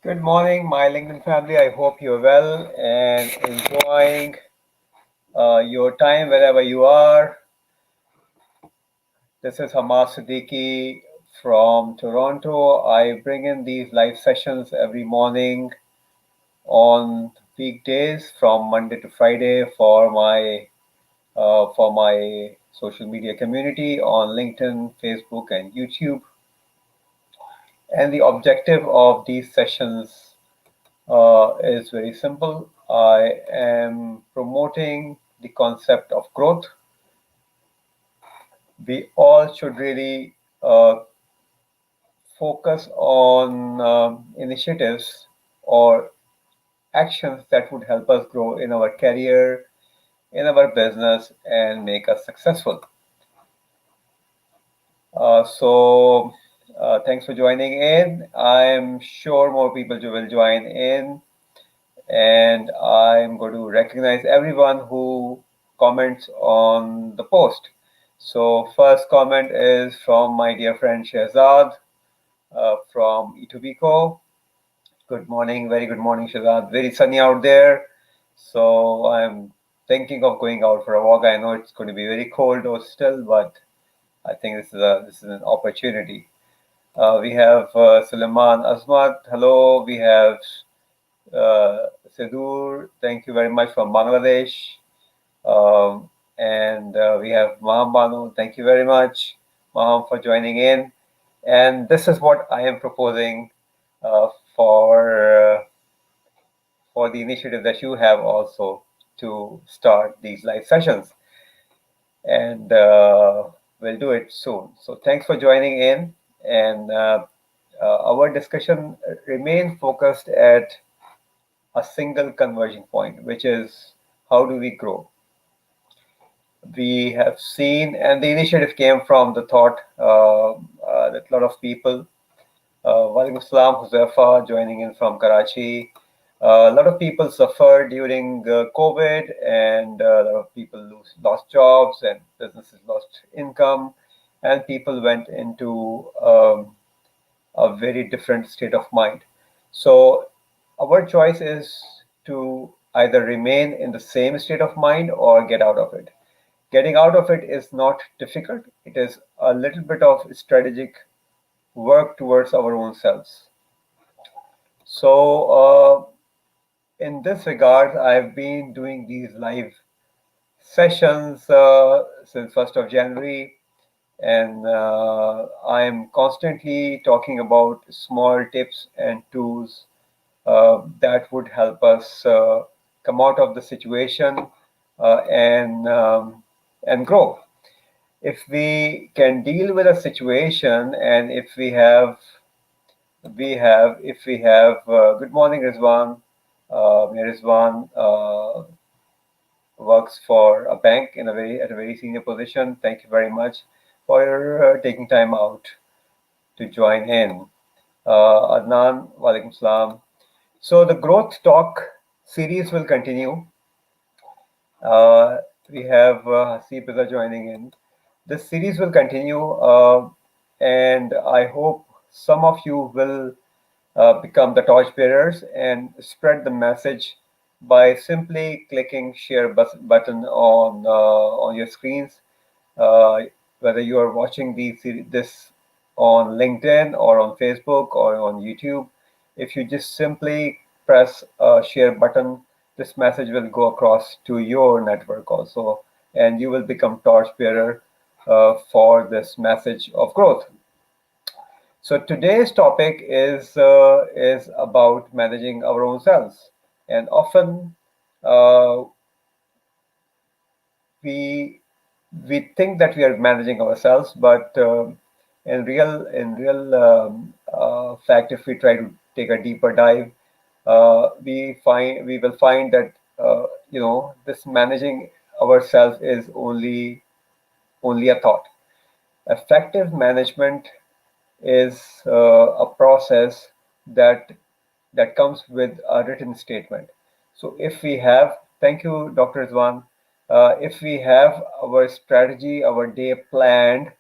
Good morning, my LinkedIn family. I hope you're well and enjoying your time wherever you are. This is Hamas Siddiqui from Toronto. I bring in these live sessions every morning on weekdays from Monday to Friday for my social media community on LinkedIn, Facebook, and YouTube. And the objective of these sessions is very simple. I am promoting the concept of growth. We all should really focus on initiatives or actions that would help us grow in our career, in our business, and make us successful. Thanks for joining in. I'm sure more people will join in, and I'm going to recognize everyone who comments on the post. So, first comment is from my dear friend Shehzad from Etobicoke. Good morning, very good morning, Shehzad. Very sunny out there. So, I'm thinking of going out for a walk. I know it's going to be very cold or still, but I think this is an opportunity. We have Suleiman Azmat. Hello. We have Sidur, thank you very much from Bangladesh. And we have Maham Banu, thank you very much, Maham, for joining in. And this is what I am proposing uh, for uh, for the initiative that you have also to start these live sessions, and we'll do it soon. So thanks for joining in, and our discussion remains focused at a single converging point, which is how do we grow? We have seen, and the initiative came from the thought that a lot of people, Walaikum Salam, Huzaifa, joining in from Karachi. A lot of people suffered during COVID, and a lot of people lost jobs, and businesses lost income, and people went into a very different state of mind. So our choice is to either remain in the same state of mind or get out of it. Getting out of it is not difficult. It is a little bit of strategic work towards our own selves. So, in this regard, I've been doing these live sessions since 1st of January, and I'm constantly talking about small tips and tools that would help us come out of the situation uh, and um, and grow. If we can deal with a situation, and if we have good morning, Rizwan. Rizwan works for a bank in a very at a very senior position. Thank you very much for taking time out to join in. Adnan, walaikum salam. So the growth talk series will continue. Uh, we have Hasib Reza joining in. This series will continue, and I hope some of you will become the torchbearers and spread the message by simply clicking share button on your screens, uh, whether you are watching this on LinkedIn or on Facebook or on YouTube. If you just simply press a share button, this message will go across to your network also, and you will become torchbearer for this message of growth. So today's topic is about managing our own selves, and often uh, we we think that we are managing ourselves, but in real fact, if we try to take a deeper dive, we will find that this managing ourselves is only a thought. Effective management is a process that comes with a written statement. So if we have, thank you, Dr. Zwan, if we have our strategy, our day planned,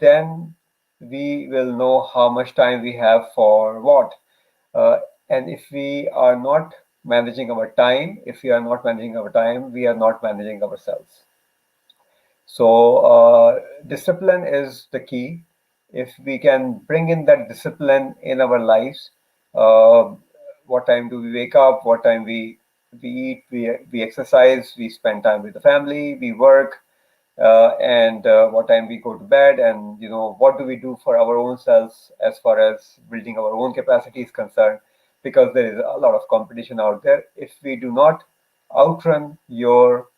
then we will know how much time we have for what. Uh, and if we are not managing our time, if we are not managing our time, we are not managing ourselves. So, discipline is the key. If we can bring in that discipline in our lives, uh, what time do we wake up? What time we eat? We exercise. We spend time with the family. We work, and what time we go to bed, and what do we do for our own selves as far as building our own capacity is concerned, because there is a lot of competition out there. If we do not outrun your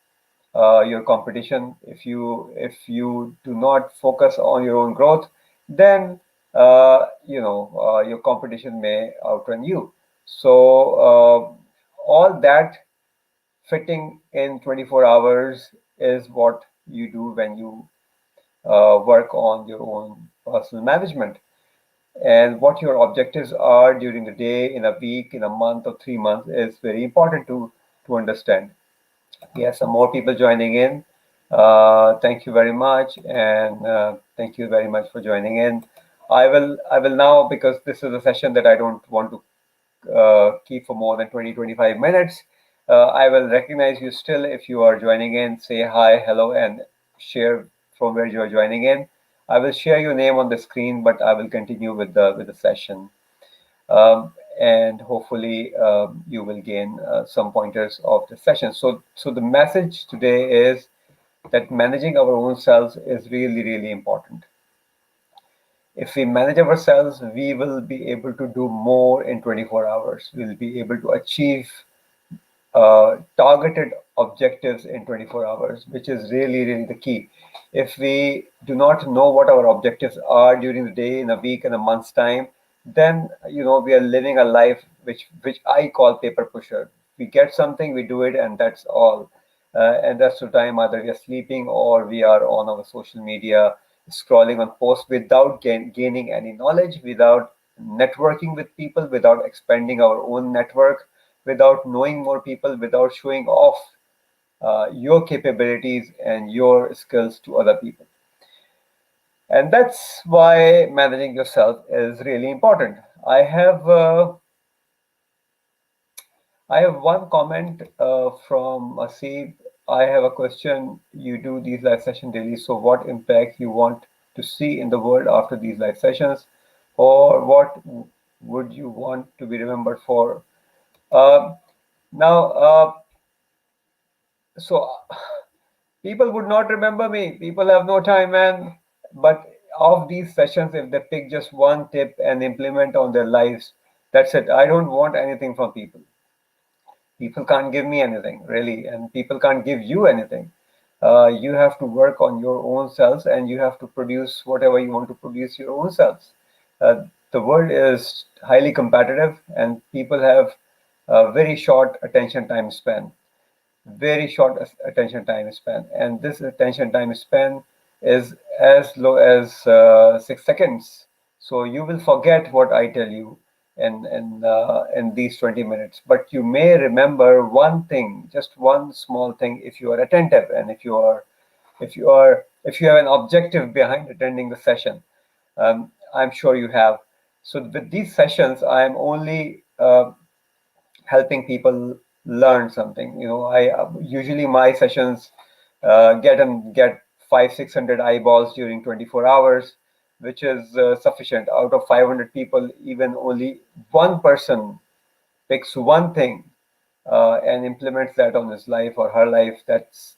competition, if you do not focus on your own growth, then your competition may outrun you. So all that fitting in 24 hours is what you do when you work on your own personal management, and what your objectives are during the day, in a week, in a month, or 3 months is very important to understand. We have some more people joining in. Thank you very much, and thank you very much for joining in. I will now, because this is a session that I don't want to keep for more than 20-25 minutes. I will recognize you still if you are joining in. Say hi, hello, and share from where you are joining in. I will share your name on the screen, but I will continue with the session. And hopefully you will gain some pointers of the session. So the message today is that managing our own selves is really, really important. If we manage ourselves, we will be able to do more in 24 hours. We'll be able to achieve targeted objectives in 24 hours, which is really, really the key. If we do not know what our objectives are during the day, in a week, in a month's time, then we are living a life which I call paper pusher. We get something, we do it, and that's all. And that's the time either we are sleeping or we are on our social media scrolling on posts without gaining any knowledge, without networking with people, without expanding our own network, without knowing more people, without showing off your capabilities and your skills to other people. And that's why managing yourself is really important. I have uh, I have one comment from Asib. I have a question. You do these live sessions daily, so what impact you want to see in the world after these live sessions, or what would you want to be remembered for? Uh, now, so people would not remember me. People have no time, man. But of these sessions, if they pick just one tip and implement on their lives, that's it. I don't want anything from people. People can't give me anything, really, and people can't give you anything. You have to work on your own selves, and you have to produce whatever you want to produce your own selves. The world is highly competitive, and people have a very short attention time span, very short attention time span, and this attention time span is as low as 6 seconds. So you will forget what I tell you in these 20 minutes, but you may remember one thing, just one small thing, if you are attentive, and if you have an objective behind attending the session. I'm sure you have. So with these sessions, I am only helping people learn something. I usually my sessions get 500-600 eyeballs during 24 hours, which is sufficient. Out of 500 people, even only one person picks one thing and implements that on his life or her life. That's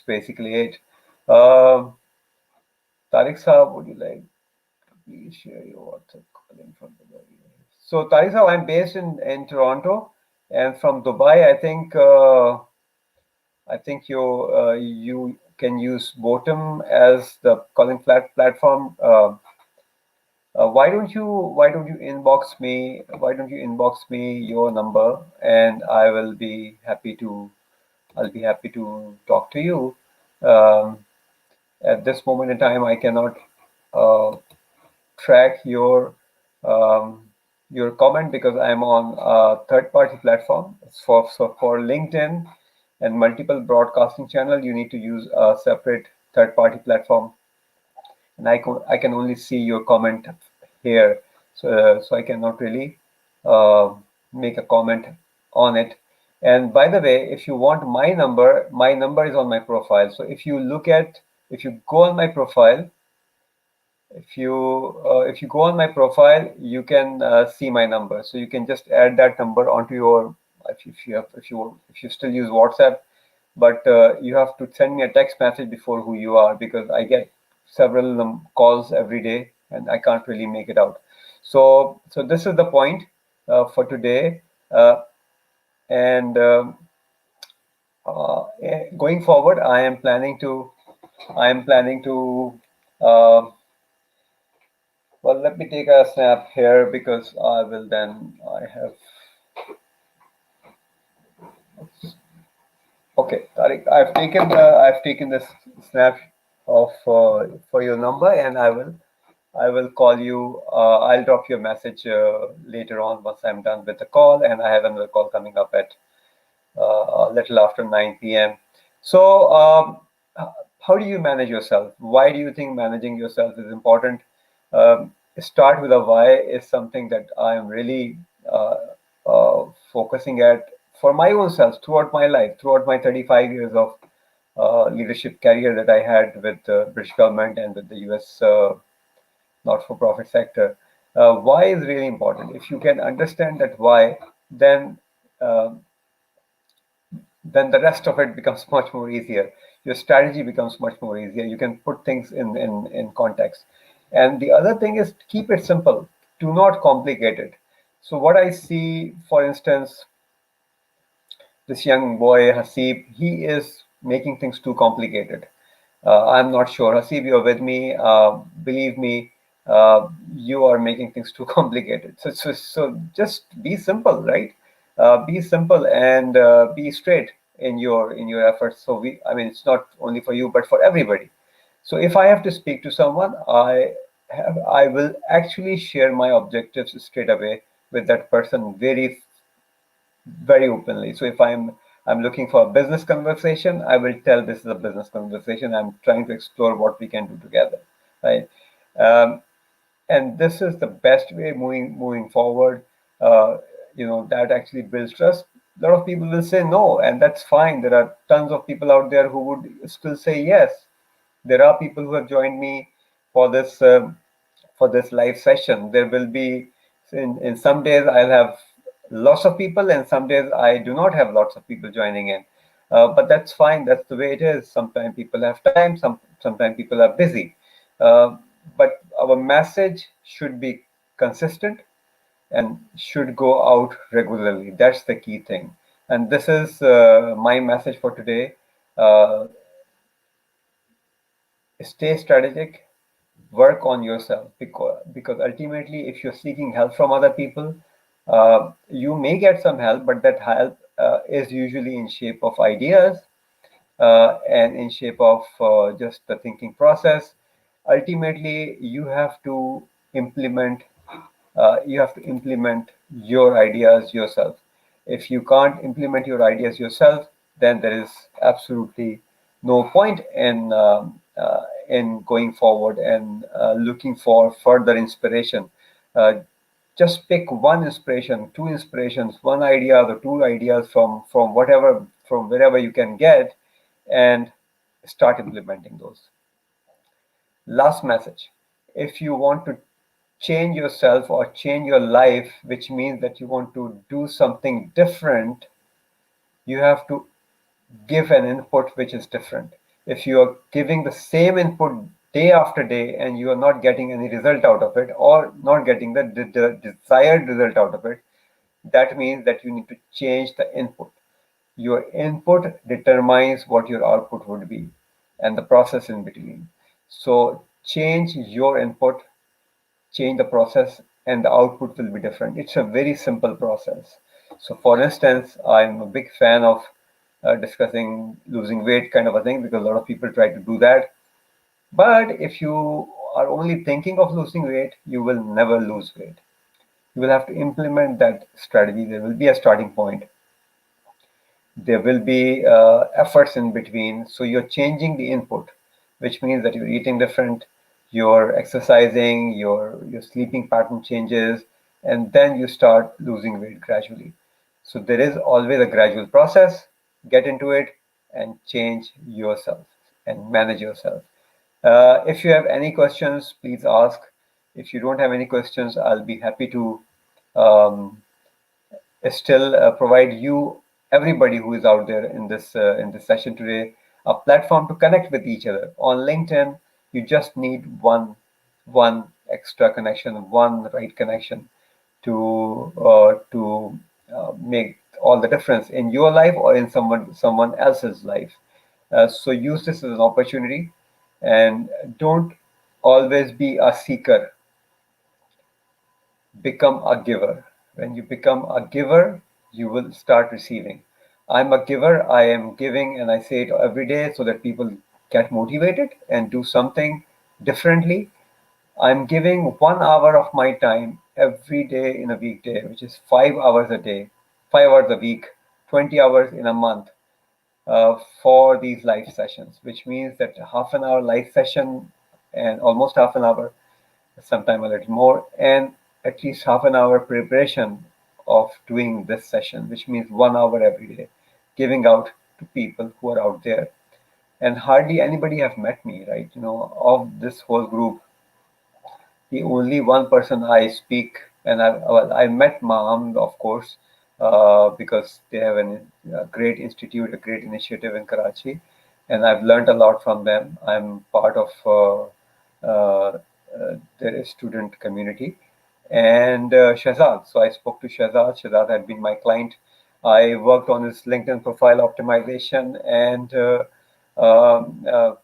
basically it. Um Tariq Saab, would you like to please share your WhatsApp calling from Dubai? So Tariq Saab, I'm based in Toronto, and from Dubai, I think you can use Botum as the calling platform. Why don't you inbox me your number, and I'll be happy to talk to you. Um, at this moment in time, I cannot uh, track um, your comment because I'm on a third-party platform. For LinkedIn and multiple broadcasting channel, you need to use a separate third-party platform, and I can only see your comment here, so I cannot really uh, make a comment on it. And by the way, if you want my number is on my profile. So if you go on my profile, if you go on my profile, you can see my number. So you can just add that number onto your if you still use WhatsApp, but you have to send me a text message before who you are, because I get several calls every day and I can't really make it out. So this is the point for today, and going forward, I am planning to. Uh, well, let me take a snap here because I will then. I have. Okay, Tariq, I've taken this snap of for your number, and I will call you. I'll drop you a message later on once I'm done with the call, and I have another call coming up at a little after 9 p.m. So, how do you manage yourself? Why do you think managing yourself is important? Start with a why is something that I am really focusing at for my own self throughout my life, throughout my 35 years of leadership career that I had with the British government and with the US not-for-profit sector. Why is really important. If you can understand that why, then uh, then the rest of it becomes much more easier. Your strategy becomes much more easier. You can put things in context. And the other thing is keep it simple. Do not complicate it. So what I see, for instance, this young boy Hasib, he is making things too complicated. I'm not sure. Hasib, you're with me. Believe me, you are making things too complicated. So just be simple, right? Be simple and be straight in your efforts. I mean, it's not only for you, but for everybody. So if I have to speak to someone, I will actually share my objectives straight away with that person very openly. So if I'm looking for a business conversation, I will tell this is a business conversation. I'm trying to explore what we can do together, right? Um, and this is the best way moving forward. Uh, that actually builds trust. A lot of people will say no, and that's fine. There are tons of people out there who would still say yes. There are people who have joined me for this live session. There will be in some days I'll have lots of people, and some days I do not have lots of people joining in. But that's fine. That's the way it is. Sometimes people have time. Sometimes people are busy. Uh, but our message should be consistent and should go out regularly. That's the key thing. And this is my message for today. Uh, Stay strategic, work on yourself, because ultimately if you're seeking help from other people, you may get some help, but that help is usually in shape of ideas, and in shape of just the thinking process. Ultimately implement you have to implement your ideas yourself. If you can't implement your ideas yourself, then there is absolutely no point in going forward and looking for further inspiration. Uh, just pick one inspiration, two inspirations, one idea or two ideas from wherever you can get, and start implementing those. Last message: if you want to change yourself or change your life, which means that you want to do something different, you have to give an input which is different. If you are giving the same input day after day and you are not getting any result out of it, or not getting the desired result out of it, that means that you need to change the input. Your input determines what your output would be, and the process in between. So change your input, change the process, and the output will be different. It's a very simple process. So for instance, I'm a big fan of discussing losing weight kind of a thing, because a lot of people try to do that. But if you are only thinking of losing weight, you will never lose weight. You will have to implement that strategy. There will be a starting point. There will be efforts in between. So you're changing the input, which means that you're eating different, you're exercising, your sleeping pattern changes, and then you start losing weight gradually. So there is always a gradual process. Get into it and change yourself and manage yourself. If you have any questions, please ask. If you don't have any questions, I'll be happy to um, still provide you, everybody who is out there in this session today, a platform to connect with each other. On LinkedIn, you just need one extra connection, one right connection to make all the difference in your life or in someone else's life. So use this as an opportunity, and don't always be a seeker. Become a giver. When you become a giver, you will start receiving. I'm a giver, I am giving, and I say it every day so that people get motivated and do something differently. I'm giving 1 hour of my time every day in a weekday, which is 5 hours a day, 5 hours a week, 20 hours in a month, for these live sessions, which means that half an hour live session and almost half an hour, sometime a little more, and at least half an hour preparation of doing this session, which means 1 hour every day, giving out to people who are out there. And hardly anybody have met me, right? Of this whole group, the only one person I speak, and I met Maham, of course, because they have a great institute, a great initiative in Karachi, and I've learned a lot from them. I'm part of their student community, and Shahzad. So I spoke to Shahzad. Shahzad had been my client. I worked on his LinkedIn profile optimization, um, uh,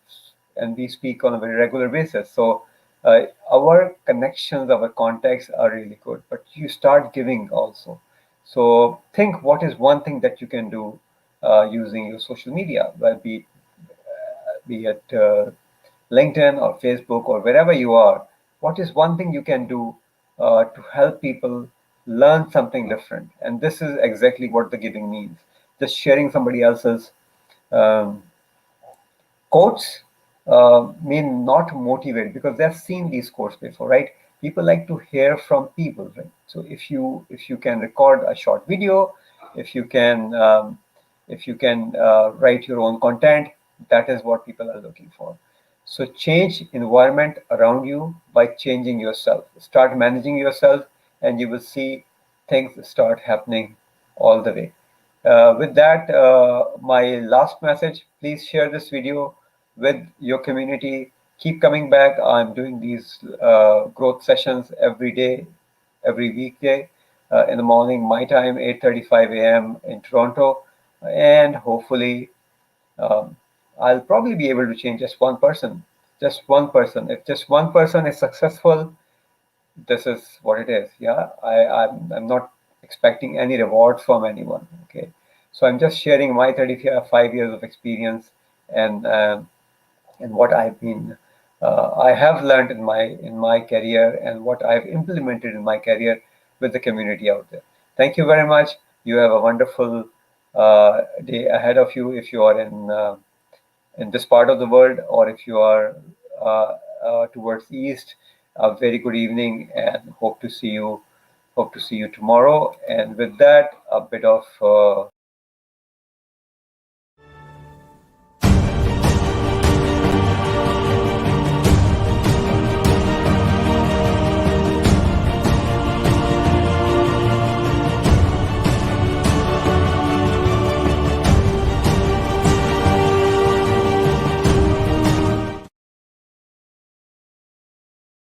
and we speak on a very regular basis. So our connections, our contacts are really good, but you start giving also. So think, what is one thing that you can do using your social media, well, be it LinkedIn or Facebook or wherever you are. What is one thing you can do to help people learn something different? And this is exactly what the giving means. Just sharing somebody else's um, quotes may not motivate because they've seen these quotes before, right? People like to hear from people, right? So if you can record a short video, if you can write your own content, that is what people are looking for. So change environment around you by changing yourself. Start managing yourself, and you will see things start happening all the way. With that, my last message, please share this video with your community. Keep coming back. I'm doing these growth sessions every day, every weekday, in the morning, my time, 8:35 a.m. in Toronto. And hopefully, um, I'll probably be able to change just one person. Just one person. If just one person is successful, this is what it is. Yeah, I'm not expecting any reward from anyone. Okay, so I'm just sharing my 35 years of experience, and what I have learned in my career, and what I've implemented in my career with the community out there. Thank you very much. You have a wonderful day ahead of you if you are in this part of the world, or if you are uh, towards east. A very good evening, and hope to see you tomorrow. And with that, a bit of